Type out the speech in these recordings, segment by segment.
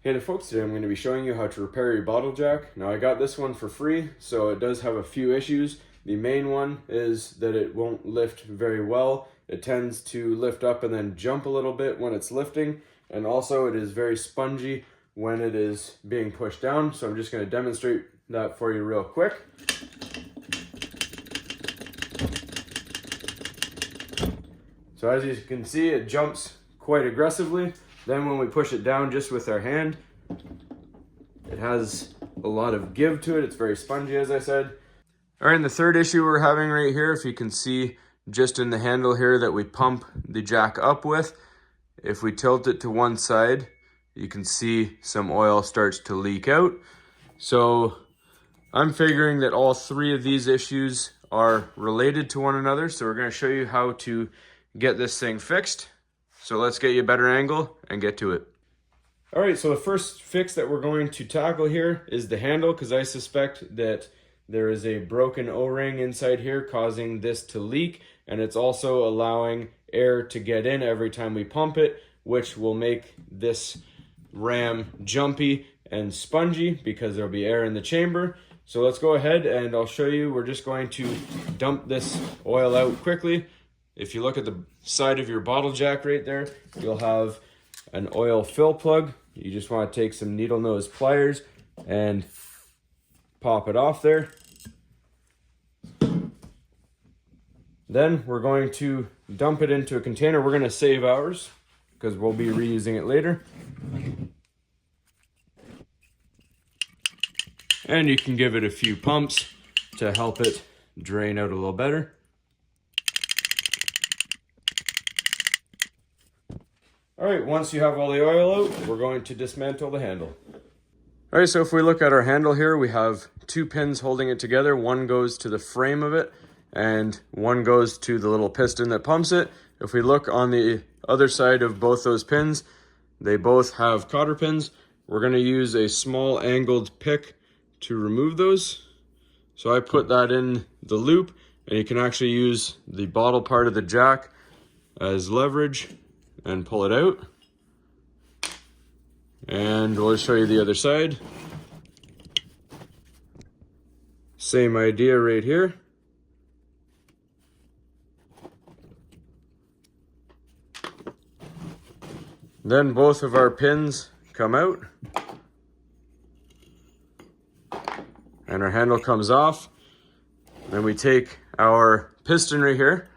Hey there folks, today I'm going to be showing you how to repair your bottle jack. Now I got this one for free, so it does have a few issues. The main one is that it won't lift very well. It tends to lift up and then jump a little bit when it's lifting, and also it is very spongy when it is being pushed down. So I'm just going to demonstrate that for you real quick. So as you can see, it jumps quite aggressively. Then when we push it down just with our hand, it has a lot of give to it. It's very spongy, as I said. All right, and the third issue we're having right here, if you can see just in the handle here that we pump the jack up with, if we tilt it to one side, you can see some oil starts to leak out. So I'm figuring that all three of these issues are related to one another. So we're going to show you how to get this thing fixed. So let's get you a better angle and get to it. All right, so the first fix that we're going to tackle here is the handle, because I suspect that there is a broken O-ring inside here causing this to leak, and it's also allowing air to get in every time we pump it, which will make this ram jumpy and spongy because there'll be air in the chamber. So let's go ahead and I'll show you. We're just going to dump this oil out quickly. If you look at the side of your bottle jack right there, you'll have an oil fill plug. You just want to take some needle nose pliers and pop it off there. Then we're going to dump it into a container. We're going to save ours because we'll be reusing it later. And you can give it a few pumps to help it drain out a little better. All right, once you have all the oil out, we're going to dismantle the handle. All right, so if we look at our handle here, we have two pins holding it together. One goes to the frame of it, and one goes to the little piston that pumps it. If we look on the other side of both those pins, they both have cotter pins. We're going to use a small angled pick to remove those. So I put that in the loop, and you can actually use the bottle part of the jack as leverage and pull it out. And we'll show you the other side. Same idea right here. Then both of our pins come out and our handle comes off. Then we take our piston right here.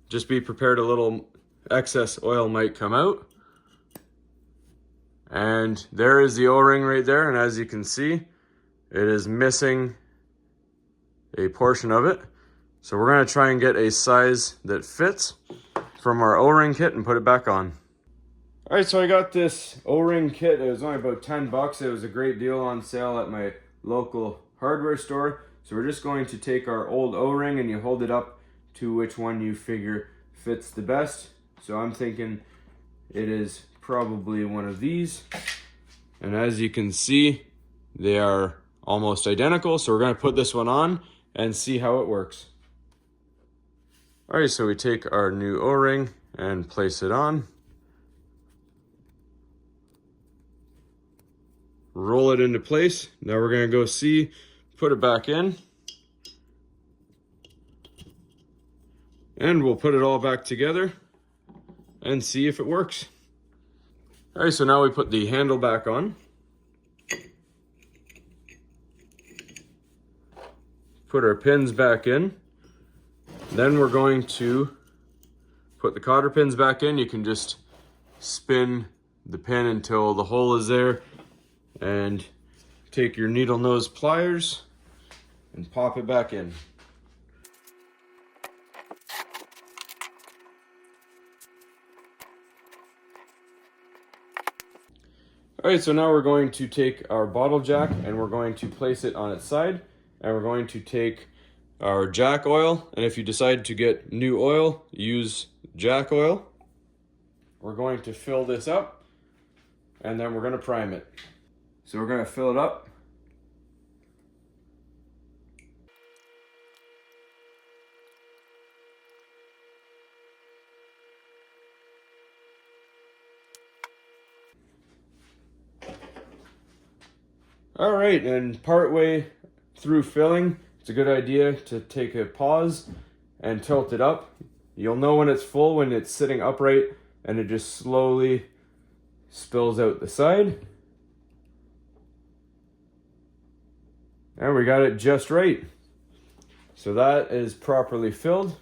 Just be prepared, a little excess oil might come out. And there is the O-ring right there, and as you can see, it is missing a portion of it. So we're going to try and get a size that fits from our O-ring kit and put it back on. All right, so I got this O-ring kit. It was only about 10 bucks. It was a great deal on sale at my local hardware store. So we're just going to take our old O-ring, and you hold it up to which one you figure fits the best. So I'm thinking it is probably one of these. And as you can see, they are almost identical. So we're going to put this one on and see how it works. All right, so we take our new O-ring and place it on. Roll it into place. Now we're going to go put it back in. And we'll put it all back together and see if it works. All right, so now we put the handle back on. Put our pins back in. Then we're going to put the cotter pins back in. You can just spin the pin until the hole is there, and take your needle nose pliers and pop it back in. All right, so now we're going to take our bottle jack and we're going to place it on its side, and we're going to take our jack oil, and if you decide to get new oil, use jack oil. We're going to fill this up, and then we're going to prime it. So we're going to fill it up. All right, and partway through filling, it's a good idea to take a pause and tilt it up. You'll know when it's full when it's sitting upright and it just slowly spills out the side. And we got it just right. So that is properly filled.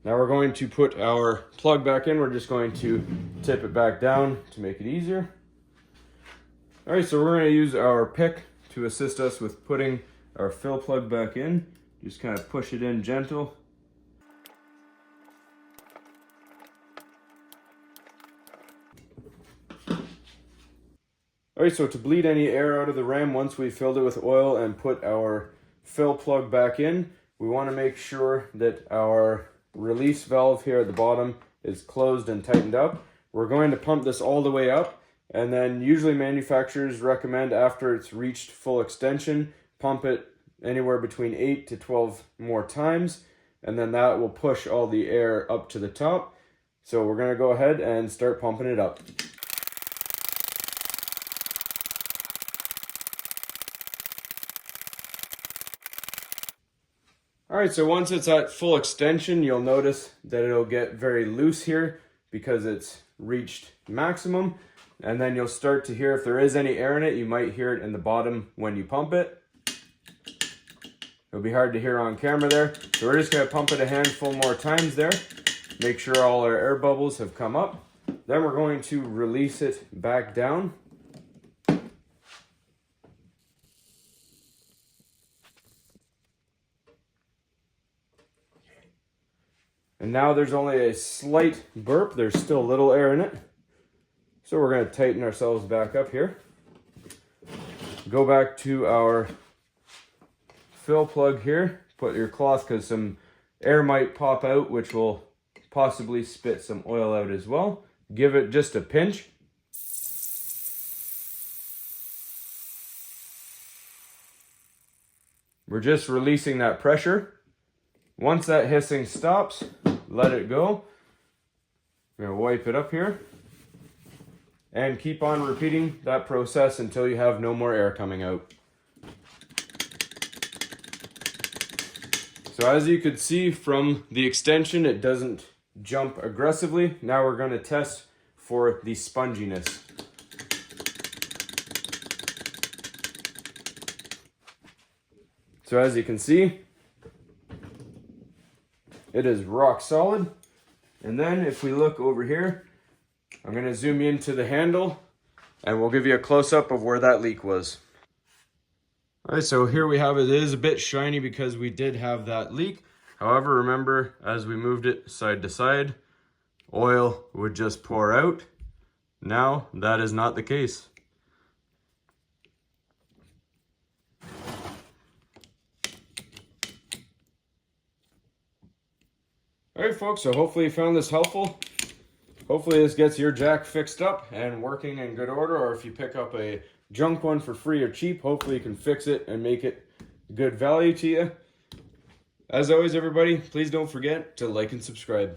Now we're going to put our plug back in. We're just going to tip it back down to make it easier. All right, so we're going to use our pick to assist us with putting our fill plug back in. Just kind of push it in gentle. All right, so to bleed any air out of the ram once we've filled it with oil and put our fill plug back in, we want to make sure that our release valve here at the bottom is closed and tightened up. We're going to pump this all the way up, and then usually manufacturers recommend after it's reached full extension, pump it anywhere between 8 to 12 more times, and then that will push all the air up to the top. So we're going to go ahead and start pumping it up. All right, so once it's at full extension, you'll notice that it'll get very loose here because it's reached maximum. And then you'll start to hear if there is any air in it, you might hear it in the bottom when you pump it. It'll be hard to hear on camera there. So we're just gonna pump it a handful more times there. Make sure all our air bubbles have come up. Then we're going to release it back down. And now there's only a slight burp. There's still a little air in it. So we're going to tighten ourselves back up here. Go back to our fill plug here. Put your cloth because some air might pop out, which will possibly spit some oil out as well. Give it just a pinch. We're just releasing that pressure. Once that hissing stops, let it go. I'm going to wipe it up here. And keep on repeating that process until you have no more air coming out. So as you could see from the extension, it doesn't jump aggressively. Now we're going to test for the sponginess. So as you can see, it is rock solid. And then if we look over here, I'm going to zoom into the handle and we'll give you a close-up of where that leak was. All right, so here we have it. It is a bit shiny because we did have that leak. However, remember, as we moved it side to side, oil would just pour out. Now, that is not the case. All right, folks, so hopefully you found this helpful. Hopefully this gets your jack fixed up and working in good order, or if you pick up a junk one for free or cheap, hopefully you can fix it and make it good value to you. As always, everybody, please don't forget to like and subscribe.